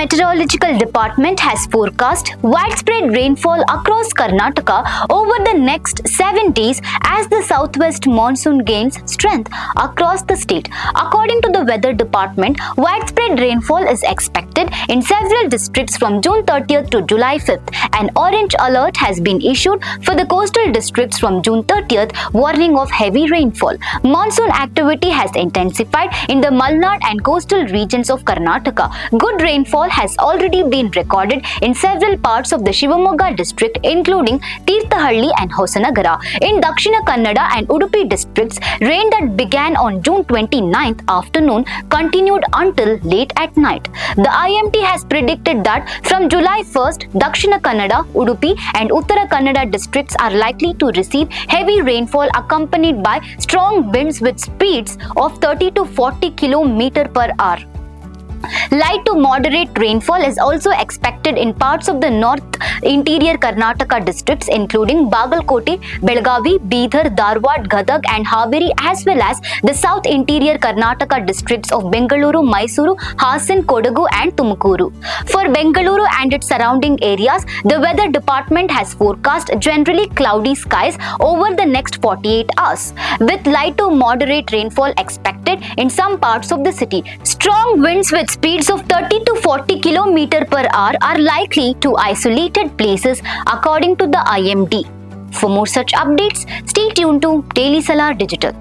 Meteorological Department has forecast widespread rainfall across Karnataka over the next 7 days as the southwest monsoon gains strength across the state. According to the Weather Department, widespread rainfall is expected in several districts from June 30th to July 5th. An orange alert has been issued for the coastal districts from June 30th, warning of heavy rainfall. Monsoon activity has intensified in the Malnad and coastal regions of Karnataka. Good rainfall has already been recorded in several parts of the Shivamogga district, including Tirthahalli and Hosanagara. In Dakshina Kannada and Udupi districts, rain that began on June 29th afternoon continued until late at night. The IMD has predicted that from July 1st, Dakshina Kannada, Udupi and Uttara Kannada districts are likely to receive heavy rainfall accompanied by strong winds with speeds of 30 to 40 km per hour. Light to moderate rainfall is also expected in parts of the north interior Karnataka districts, including Bagalkote, Belgavi, Bidar, Dharwad, Gadag and Haveri, as well as the south interior Karnataka districts of Bengaluru, Mysuru, Hasan, Kodagu and Tumkuru. For Bengaluru and its surrounding areas, the weather department has forecast generally cloudy skies over the next 48 hours, with light to moderate rainfall expected in some parts of the city. Strong winds with speeds of 30 to 40 km per hour are likely to isolated places according to the IMD. For more such updates, stay tuned to Daily Salar Digital.